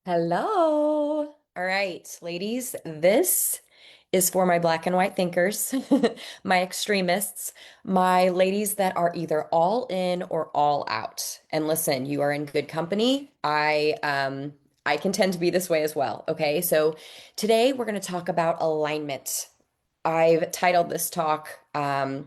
Hello. All right, ladies, this is for my black and white thinkers, my extremists, my ladies that are either all in or all out. And listen, you are in good company. I can tend to be this way as well, okay? So today we're going to talk about alignment. I've titled this talk, How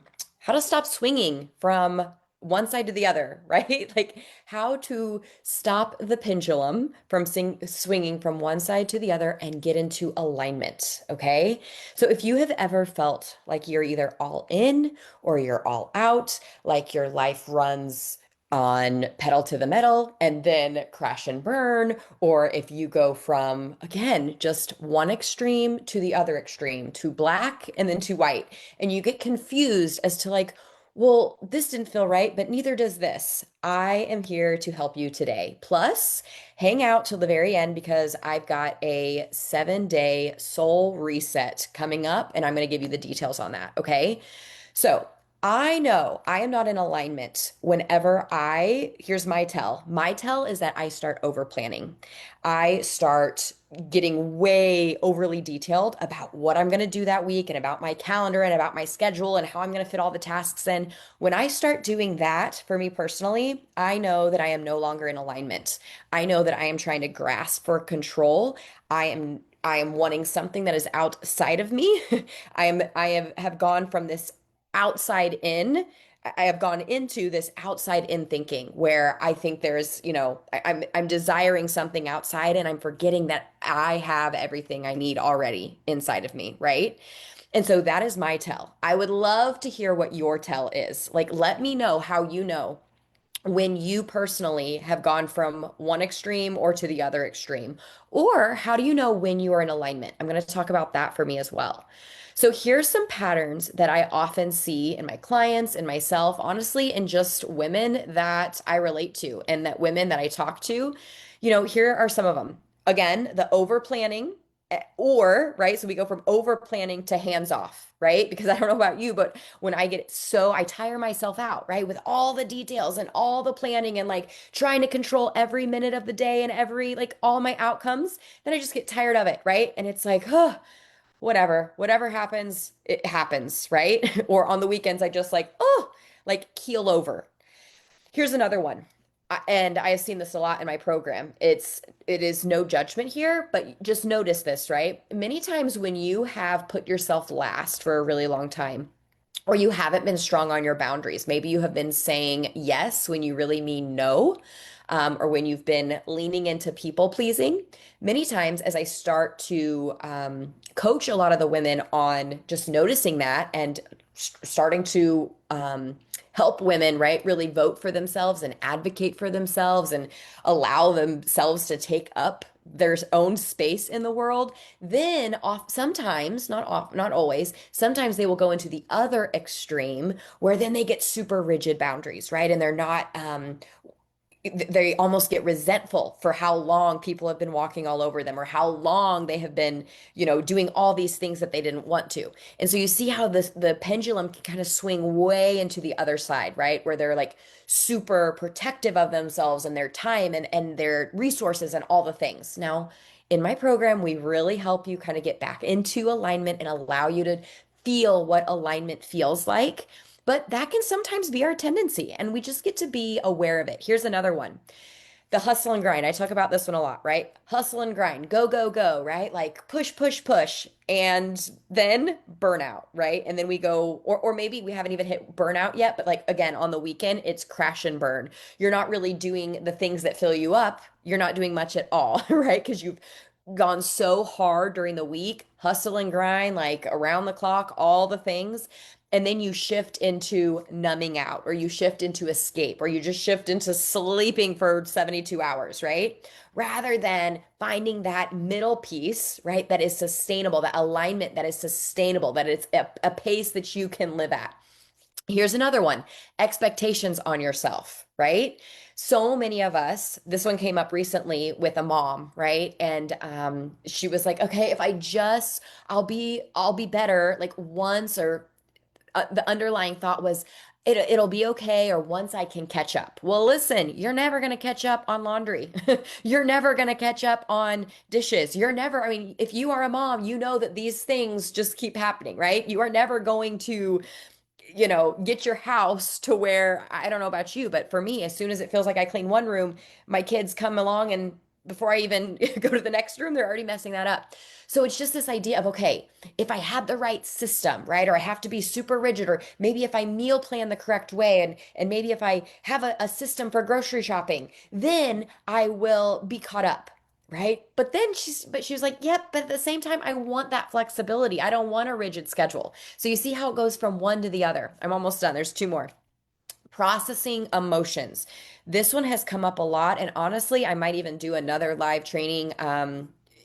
to Stop Swinging from One Side to the Other, right? Like how to stop the pendulum from swinging from one side to the other and get into alignment, okay? So if you have ever felt like you're either all in or you're all out, like your life runs on pedal to the metal and then crash and burn, or if you go from, again, just one extreme to the other extreme, to black and then to white, and you get confused as to like, well, this didn't feel right, but neither does this. I am here to help you today. Plus, hang out till the very end because I've got a 7-day soul reset coming up, and I'm going to give you the details on that. Okay. So I know I am not in alignment whenever here's my tell. My tell is that I start over planning. I start getting way overly detailed about what I'm going to do that week and about my calendar and about my schedule and how I'm going to fit all the tasks in. When I start doing that, for me personally, I know that I am no longer in alignment. I know that I am trying to grasp for control. I am wanting something that is outside of me. I have gone from this outside in. I have gone into this outside in thinking where I think there's, I'm desiring something outside and I'm forgetting that I have everything I need already inside of me, right? And so that is my tell. I would love to hear what your tell is. Like, let me know how you know when you personally have gone from one extreme or to the other extreme? Or how do you know when you are in alignment? I'm going to talk about that for me as well. So here's some patterns that I often see in my clients and myself, honestly, and just women that I relate to and that women that I talk to. Here are some of them. Again, the over planning or, right, so we go from over planning to hands off, right? Because I don't know about you, but when I get so, I tire myself out, right? With all the details and all the planning and like trying to control every minute of the day and like all my outcomes, then I just get tired of it, right? And it's like, oh, whatever happens, it happens, right? Or on the weekends, I just like, oh, like keel over. Here's another one. And I have seen this a lot in my program. It is no judgment here, but just notice this, right? Many times when you have put yourself last for a really long time, or you haven't been strong on your boundaries. Maybe you have been saying yes when you really mean no, or when you've been leaning into people pleasing. Many times, as I start to coach a lot of the women on just noticing that and starting to help women, right, really vote for themselves and advocate for themselves and allow themselves to take up their own space in the world, then sometimes, not always, sometimes they will go into the other extreme where then they get super rigid boundaries, right? And they're not they almost get resentful for how long people have been walking all over them or how long they have been, doing all these things that they didn't want to. And so you see how the pendulum can kind of swing way into the other side, right? Where they're like super protective of themselves and their time and their resources and all the things. Now, in my program, we really help you kind of get back into alignment and allow you to feel what alignment feels like. But that can sometimes be our tendency, and we just get to be aware of it. Here's another one. The hustle and grind. I talk about this one a lot, right? Hustle and grind. Go, go, go, right? Like push, push, push. And then burnout, right? And then we go, or maybe we haven't even hit burnout yet, but like again, on the weekend, it's crash and burn. You're not really doing the things that fill you up. You're not doing much at all, right? Because you've gone so hard during the week, hustle and grind, like around the clock, all the things. And then you shift into numbing out, or you shift into escape, or you just shift into sleeping for 72 hours, right? Rather than finding that middle piece, right? That is sustainable, that alignment that is sustainable, that it's a pace that you can live at. Here's another one, expectations on yourself, right? So many of us, this one came up recently with a mom, right? And she was like, okay, if I just, I'll be better like once or the underlying thought was it'll be okay, or once I can catch up. Well, listen, you're never going to catch up on laundry. You're never going to catch up on dishes. You're never, I mean, if you are a mom, you know that these things just keep happening, right? You are never going to get your house to where, I don't know about you, but for me, as soon as it feels like I clean one room, my kids come along, and before I even go to the next room, they're already messing that up. So it's just this idea of, okay, if I had the right system, right? Or I have to be super rigid, or maybe if I meal plan the correct way, and maybe if I have a system for grocery shopping, then I will be caught up. Right. But she was like, yep, but at the same time, I want that flexibility. I don't want a rigid schedule. So you see how it goes from one to the other. I'm almost done. There's two more. Processing emotions. This one has come up a lot. And honestly, I might even do another live training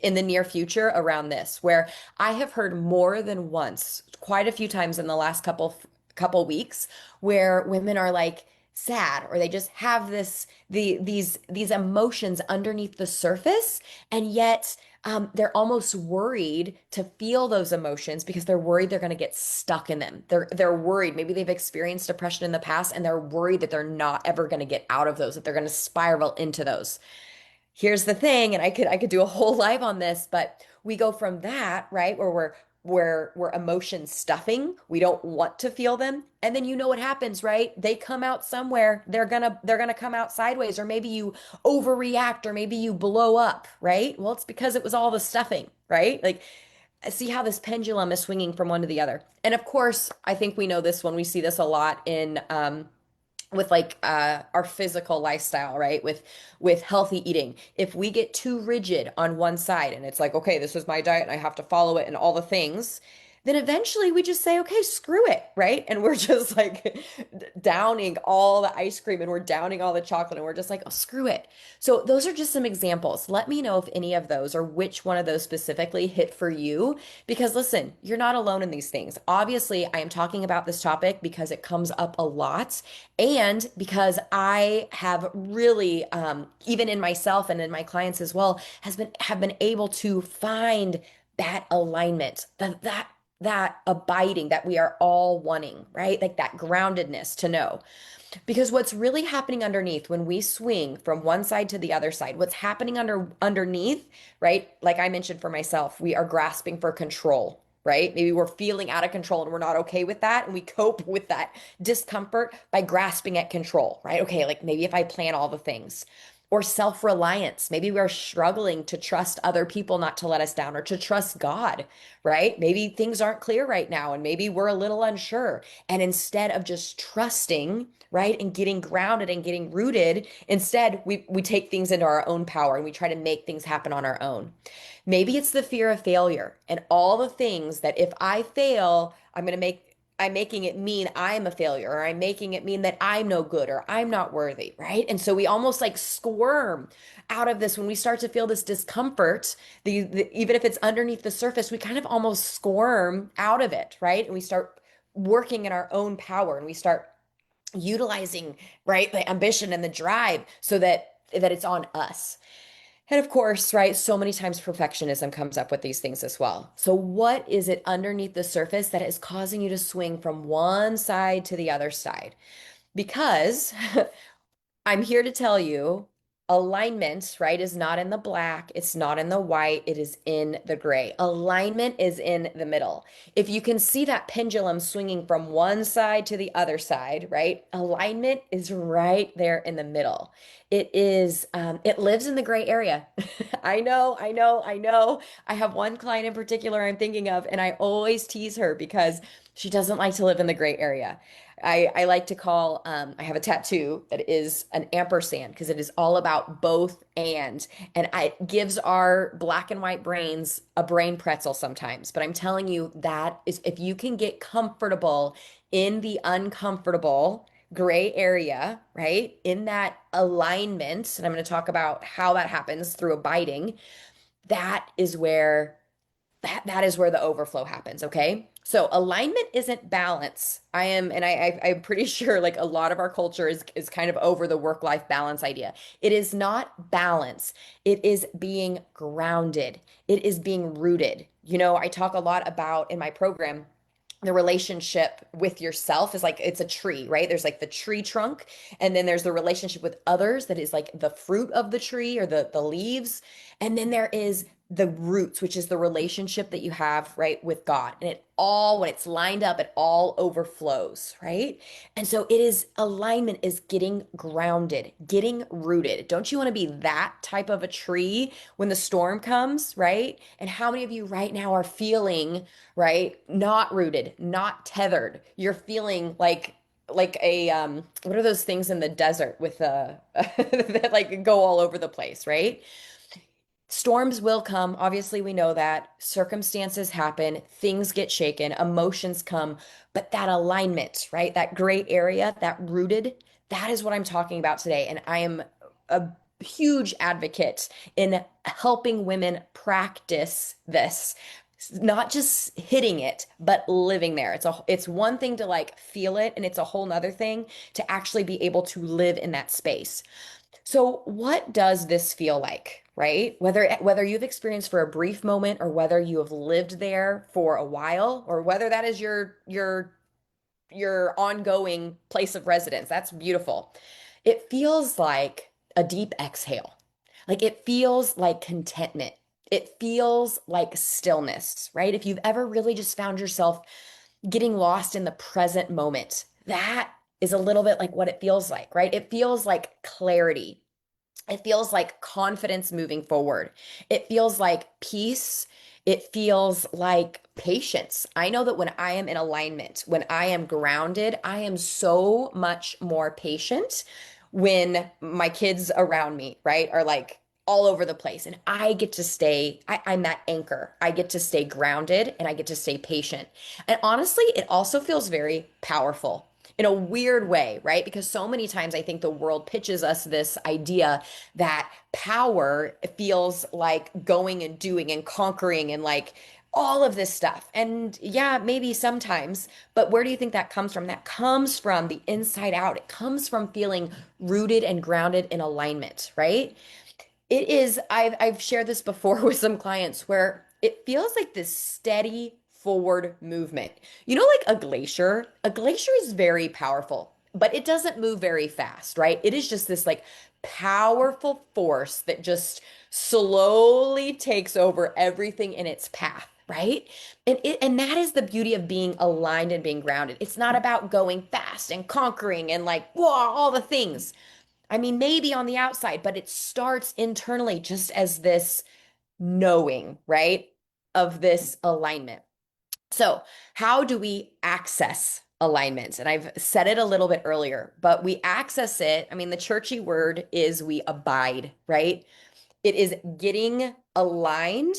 in the near future around this, where I have heard more than once, quite a few times in the last couple weeks, where women are like sad, or they just have these emotions underneath the surface, and yet they're almost worried to feel those emotions because they're worried they're going to get stuck in them. They're worried. Maybe they've experienced depression in the past, and they're worried that they're not ever going to get out of those, that they're going to spiral into those. Here's the thing, and I could do a whole live on this, but we go from that, right, where we're emotion stuffing. We don't want to feel them. And then you know what happens, right? They come out somewhere. They're gonna come out sideways, or maybe you overreact, or maybe you blow up, right? Well, it's because it was all the stuffing, right? Like, see how this pendulum is swinging from one to the other. And of course, I think we know this one. We see this a lot in with like our physical lifestyle, right? With healthy eating. If we get too rigid on one side, and it's like, okay, this is my diet and I have to follow it and all the things, then eventually we just say, okay, screw it, right? And we're just like downing all the ice cream, and we're downing all the chocolate, and we're just like, oh, screw it. So those are just some examples. Let me know if any of those, or which one of those specifically hit for you, because listen, you're not alone in these things. Obviously, I am talking about this topic because it comes up a lot, and because I have really, even in myself and in my clients as well, have been able to find that alignment, that abiding that we are all wanting, right? Like that groundedness to know. Because what's really happening underneath when we swing from one side to the other side, what's happening underneath, right? Like I mentioned for myself, we are grasping for control, right? Maybe we're feeling out of control and we're not okay with that. And we cope with that discomfort by grasping at control, right? Okay, like maybe if I plan all the things. Or self-reliance. Maybe we're struggling to trust other people not to let us down, or to trust God, right? Maybe things aren't clear right now, and maybe we're a little unsure. And instead of just trusting, right, and getting grounded and getting rooted, instead we take things into our own power, and we try to make things happen on our own. Maybe it's the fear of failure and all the things that if I fail, I'm making it mean I'm a failure, or I'm making it mean that I'm no good, or I'm not worthy, right? And so we almost like squirm out of this when we start to feel this discomfort, even if it's underneath the surface, we kind of almost squirm out of it, right? And we start working in our own power, and we start utilizing, right, the ambition and the drive, so that it's on us. And of course, right, so many times perfectionism comes up with these things as well. So, what is it underneath the surface that is causing you to swing from one side to the other side? Because I'm here to tell you alignment, right, is not in the black, it's not in the white, it is in the gray. Alignment is in the middle. If you can see that pendulum swinging from one side to the other side, right, alignment is right there in the middle. It lives in the gray area. I know, I know, I know. I have one client in particular I'm thinking of, and I always tease her because she doesn't like to live in the gray area. I like to call, I have a tattoo that is an ampersand, because it is all about both and it gives our black and white brains a brain pretzel sometimes. But I'm telling you, that is, if you can get comfortable in the uncomfortable gray area, right? In that alignment, and I'm going to talk about how that happens through abiding, that is where that is where the overflow happens, okay? So alignment isn't balance. I'm pretty sure like a lot of our culture is kind of over the work-life balance idea. It is not balance. It is being grounded. It is being rooted. I talk a lot about in my program the relationship with yourself is like it's a tree, right? There's like the tree trunk, and then there's the relationship with others that is like the fruit of the tree or the leaves, and then there is the roots, which is the relationship that you have, right, with God. And it all, when it's lined up, it all overflows, right? And so it is alignment is getting grounded, getting rooted. Don't you want to be that type of a tree when the storm comes, right? And how many of you right now are feeling right? Not rooted, not tethered. You're feeling like a what are those things in the desert with that like go all over the place, right? Storms will come. Obviously, we know that. Circumstances happen, things get shaken, emotions come, but that alignment, right? That gray area, that rooted, that is what I'm talking about today. And I am a huge advocate in helping women practice this. Not just hitting it, but living there. It's one thing to like feel it, and it's a whole nother thing to actually be able to live in that space. So what does this feel like, right? Whether you've experienced for a brief moment or whether you have lived there for a while or whether that is your ongoing place of residence. That's beautiful. It feels like a deep exhale. Like it feels like contentment. It feels like stillness, right? If you've ever really just found yourself getting lost in the present moment, that is a little bit like what it feels like, right? It feels like clarity. It feels like confidence moving forward. It feels like peace. It feels like patience. I know that when I am in alignment, when I am grounded, I am so much more patient when my kids around me, right, are like all over the place. And I get to stay, I'm that anchor. I get to stay grounded and I get to stay patient. And honestly, it also feels very powerful in a weird way, right? Because so many times I think the world pitches us this idea that power feels like going and doing and conquering and like all of this stuff. And yeah, maybe sometimes, but where do you think that comes from? That comes from the inside out. It comes from feeling rooted and grounded in alignment, right? It is, I've shared this before with some clients where it feels like this steady forward movement. You know, like a glacier? A glacier is very powerful, but it doesn't move very fast, right? It is just this like powerful force that just slowly takes over everything in its path, right? And that is the beauty of being aligned and being grounded. It's not about going fast and conquering and like, whoa, all the things. I mean, maybe on the outside, but it starts internally just as this knowing, right? Of this alignment. So, how do we access alignment? And I've said it a little bit earlier, but we access it. I mean, the churchy word is we abide, right? It is getting aligned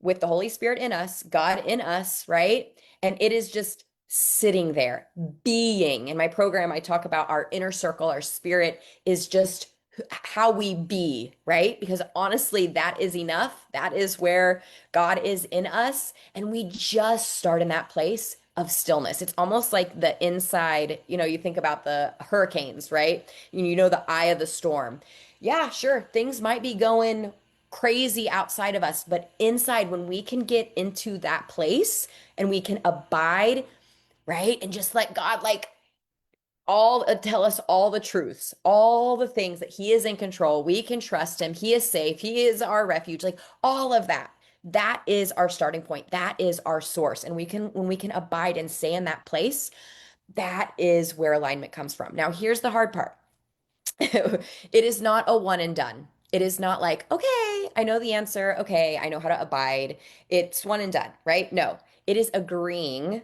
with the Holy Spirit in us, God in us, right? And it is just sitting there, being. In my program, I talk about our inner circle, our spirit is just how we be, right? Because honestly, that is enough. That is where God is in us. And we just start in that place of stillness. It's almost like the inside, you think about the hurricanes, right? You know, the eye of the storm. Yeah, sure, things might be going crazy outside of us, but inside, when we can get into that place and we can abide, right? And just let God, like, all tell us all the truths, all the things that He is in control. We can trust Him. He is safe. He is our refuge. Like all of that. That is our starting point. That is our source. And when we can abide and stay in that place, that is where alignment comes from. Now, here's the hard part. It is not a one and done. It is not like, okay, I know the answer. Okay, I know how to abide. It's one and done, right? No, it is agreeing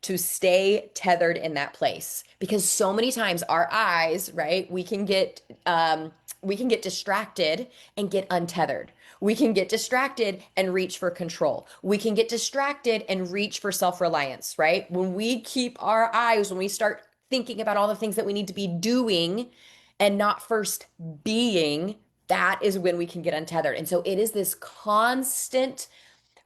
to stay tethered in that place because so many times our eyes, right, we can get distracted and get untethered. We can get distracted and reach for control. We can get distracted and reach for self-reliance, right? When we keep our eyes, when we start thinking about all the things that we need to be doing and not first being, that is when we can get untethered. And so it is this constant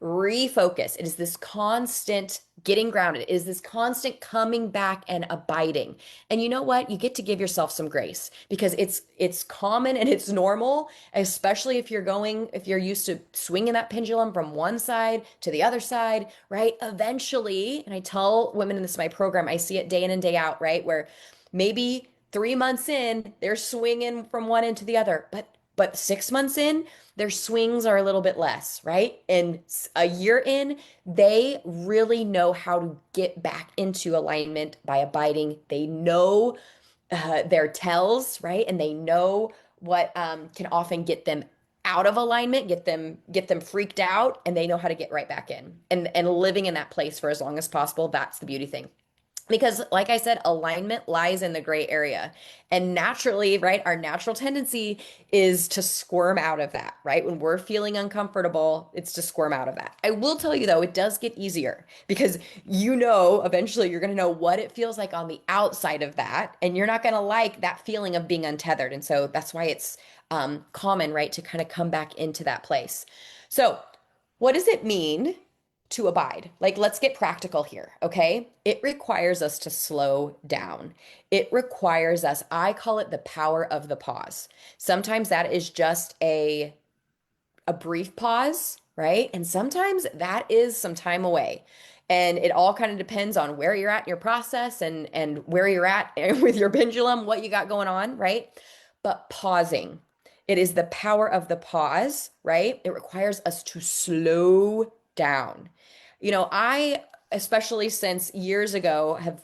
refocus. It is this constant getting grounded. It is this constant coming back and abiding. And you know what? You get to give yourself some grace because it's common and it's normal, especially if you're used to swinging that pendulum from one side to the other side, right? Eventually, and I tell women in this my program, I see it day in and day out, right? Where maybe 3 months in, they're swinging from one end to the other, but 6 months in, their swings are a little bit less, right? And a year in, they really know how to get back into alignment by abiding. They know their tells, right? And they know what can often get them out of alignment, get them freaked out, and they know how to get right back in. And living in that place for as long as possible, that's the beauty thing. Because, like I said, alignment lies in the gray area. And naturally, right, our natural tendency is to squirm out of that, right? When we're feeling uncomfortable, it's to squirm out of that. I will tell you, though, it does get easier because eventually you're going to know what it feels like on the outside of that. And you're not going to like that feeling of being untethered. And so that's why it's common, right, to kind of come back into that place. So, what does it mean to abide? Like, let's get practical here, okay? It requires us to slow down. It requires us, I call it the power of the pause. Sometimes that is just a brief pause, right? And sometimes that is some time away. And it all kind of depends on where you're at in your process and where you're at with your pendulum, what you got going on, right? But pausing, it is the power of the pause, right? It requires us to slow down. I, especially since years ago, have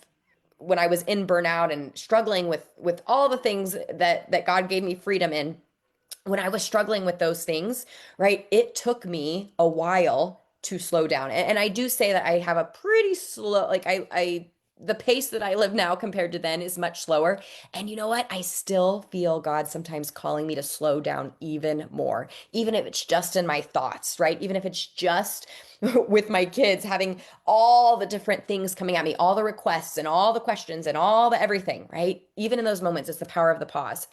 when I was in burnout and struggling with all the things that God gave me freedom in, when I was struggling with those things, right, it took me a while to slow down. And I do say that I have a pretty slow, like the pace that I live now compared to then is much slower. And you know what? I still feel God sometimes calling me to slow down even more, even if it's just in my thoughts, right? Even if it's just with my kids having all the different things coming at me, all the requests and all the questions and all the everything, right? Even in those moments, it's the power of the pause.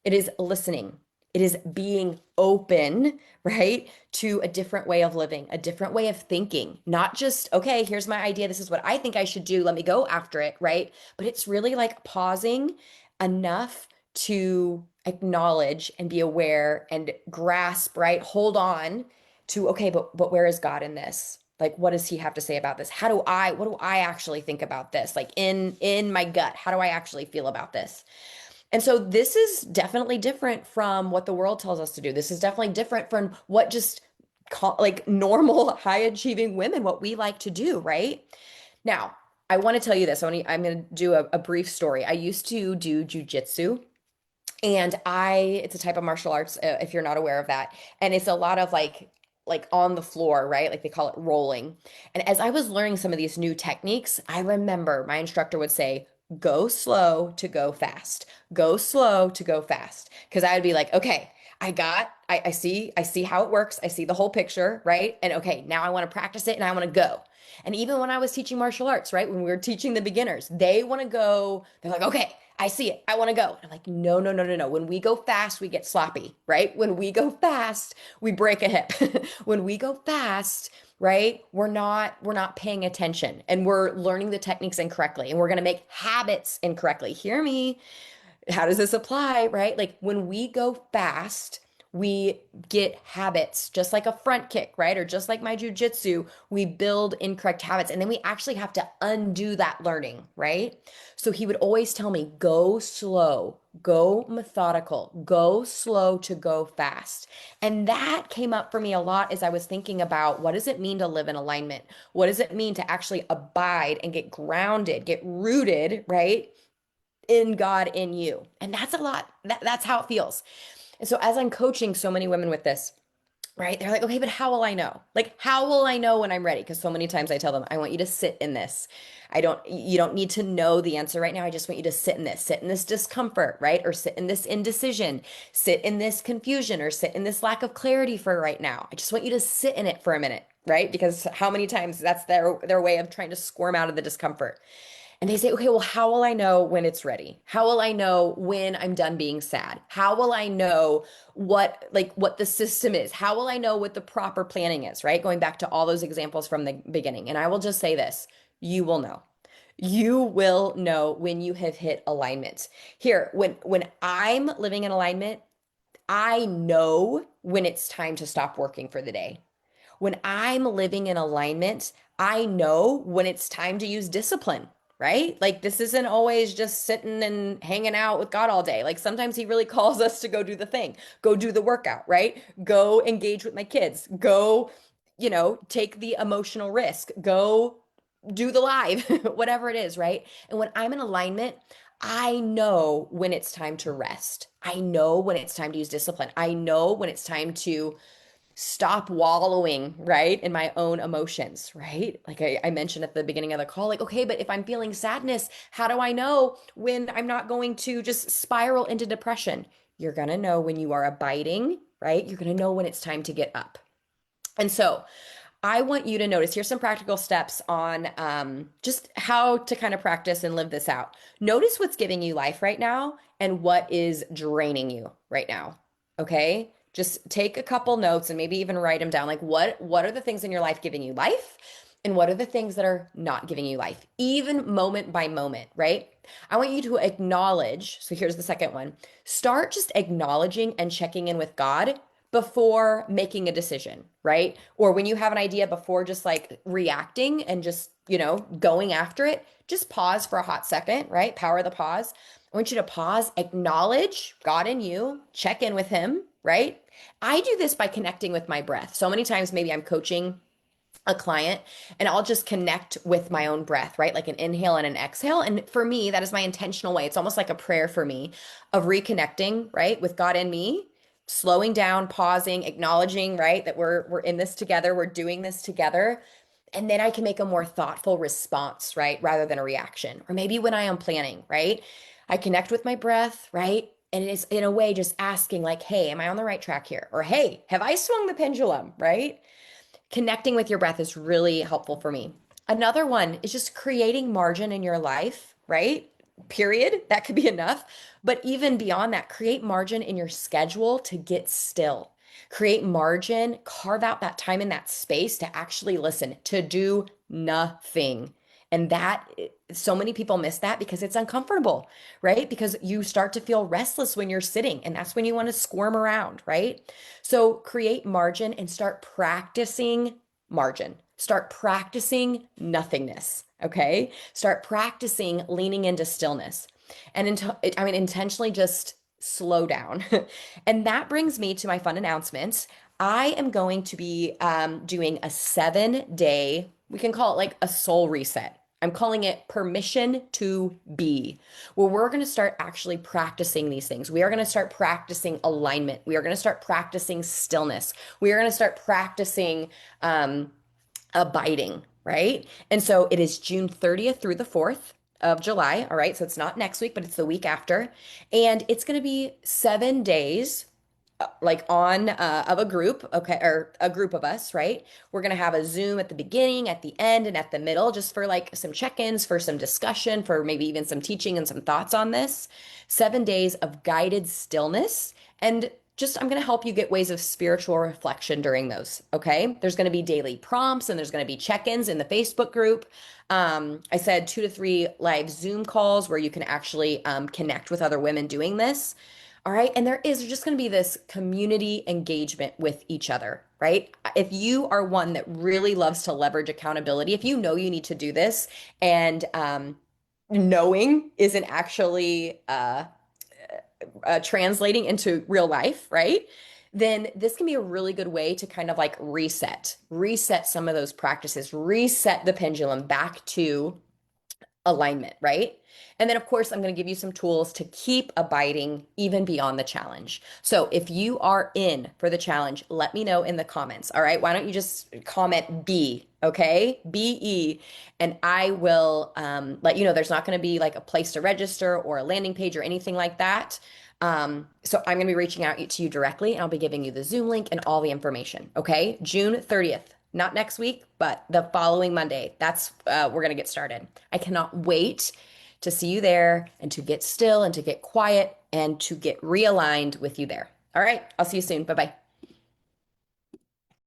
It is listening. It is being open, right, to a different way of living, a different way of thinking. Not just, okay, here's my idea. This is what I think I should do. Let me go after it, right? But it's really like pausing enough to acknowledge and be aware and grasp, right? Hold on to, okay, but where is God in this? Like, what does he have to say about this? What do I actually think about this? Like in my gut, how do I actually feel about this? And so this is definitely different from what the world tells us to do. This is definitely different from what just like normal high achieving women, what we like to do, right? Now, I want to tell you this. I'm going to do a brief story. I used to do jujitsu. And it's a type of martial arts, if you're not aware of that. And it's a lot of like on the floor, right? Like they call it rolling. And as I was learning some of these new techniques, I remember my instructor would say, go slow to go fast. Go slow to go fast. Because I would be like, okay, I see how it works. I see the whole picture, right? And okay, now I want to practice it and I want to go. And even when I was teaching martial arts, right? When we were teaching the beginners, they want to go, they're like, okay, I see it. I want to go. I'm like, no, no, no, no, no. When we go fast, we get sloppy, right? When we go fast, we break a hip. When we go fast, right? We're not paying attention and we're learning the techniques incorrectly and we're going to make habits incorrectly. Hear me. How does this apply, right? Like when we go fast, we get habits, just like a front kick, right? Or just like my jujitsu, we build incorrect habits and then we actually have to undo that learning, right? So he would always tell me, go slow, go methodical, go slow to go fast. And that came up for me a lot as I was thinking about what does it mean to live in alignment? What does it mean to actually abide and get grounded, get rooted, right? In God, in you. And that's a lot. That's how it feels. And so as I'm coaching so many women with this, right? They're like, okay, but how will I know? Like, how will I know when I'm ready? Because so many times I tell them, I want you to sit in this. You don't need to know the answer right now. I just want you to sit in this discomfort, right? Or sit in this indecision, sit in this confusion, or sit in this lack of clarity for right now. I just want you to sit in it for a minute, right? Because how many times that's their way of trying to squirm out of the discomfort. And they say, okay, well, how will I know when it's ready? How will I know when I'm done being sad? How will I know what the system is? How will I know what the proper planning is, right? Going back to all those examples from the beginning. And I will just say this, you will know. You will know when you have hit alignment. Here, when I'm living in alignment, I know when it's time to stop working for the day. When I'm living in alignment, I know when it's time to use discipline, right? Like this isn't always just sitting and hanging out with God all day. Like sometimes He really calls us to go do the thing, go do the workout, right? Go engage with my kids, go, take the emotional risk, go do the live, whatever it is, right? And when I'm in alignment, I know when it's time to rest. I know when it's time to use discipline. I know when it's time to stop wallowing, right, in my own emotions, right? Like I mentioned at the beginning of the call, like, okay, but if I'm feeling sadness, how do I know when I'm not going to just spiral into depression? You're going to know when you are abiding, right? You're going to know when it's time to get up. And so, I want you to notice here's some practical steps on just how to kind of practice and live this out. Notice what's giving you life right now and what is draining you right now. Okay? Just take a couple notes and maybe even write them down. Like what are the things in your life giving you life? And what are the things that are not giving you life? Even moment by moment, right? I want you to acknowledge. So here's the second one. Start just acknowledging and checking in with God before making a decision, right? Or when you have an idea before just like reacting and just, going after it, just pause for a hot second, right? Power of the pause. I want you to pause, acknowledge God in you, check in with Him, right? I do this by connecting with my breath. So many times, maybe I'm coaching a client and I'll just connect with my own breath, right? Like an inhale and an exhale. And for me, that is my intentional way. It's almost like a prayer for me of reconnecting, right? With God and me, slowing down, pausing, acknowledging, right? That we're in this together, we're doing this together. And then I can make a more thoughtful response, right? Rather than a reaction. Or maybe when I am planning, right? I connect with my breath, right? And it is in a way just asking like, hey, am I on the right track here? Or hey, have I swung the pendulum, right? Connecting with your breath is really helpful for me. Another one is just creating margin in your life, right? Period. That could be enough. But even beyond that, create margin in your schedule to get still. Create margin, carve out that time in that space to actually listen, to do nothing. And that, so many people miss that because it's uncomfortable, right? Because you start to feel restless when you're sitting, and that's when you want to squirm around, right? So create margin and start practicing margin. Start practicing nothingness, okay? Start practicing leaning into stillness. And intentionally just slow down. And that brings me to my fun announcement. I am going to be doing a 7-day, we can call it like a soul reset. I'm calling it permission to be, where we're going to start actually practicing these things. We are going to start practicing alignment. We are going to start practicing stillness. We are going to start practicing abiding, right? And so it is June 30th through the 4th of July. All right. So it's not next week, but it's the week after. And it's going to be 7 days like on of a group, okay, or a group of us, right? We're gonna have a Zoom at the beginning, at the end, and at the middle, just for like some check-ins, for some discussion, for maybe even some teaching and some thoughts on this. 7 days of guided stillness, and just I'm gonna help you get ways of spiritual reflection during those. Okay, there's gonna be daily prompts, and there's gonna be check-ins in the Facebook group. I said 2 to 3 live Zoom calls where you can actually connect with other women doing this. All right. And there's just going to be this community engagement with each other, right? If you are one that really loves to leverage accountability, if you know you need to do this and knowing isn't actually translating into real life, right? Then this can be a really good way to kind of like reset some of those practices, reset the pendulum back to alignment, right? And then, of course, I'm going to give you some tools to keep abiding even beyond the challenge. So if you are in for the challenge, let me know in the comments. All right. Why don't you just comment B, okay? BE, and I will let you know there's not going to be like a place to register or a landing page or anything like that. So I'm going to be reaching out to you directly and I'll be giving you the Zoom link and all the information. Okay. June 30th. Not next week, but the following Monday. That's we're gonna get started. I cannot wait to see you there and to get still and to get quiet and to get realigned with you there. All right, I'll see you soon. Bye bye.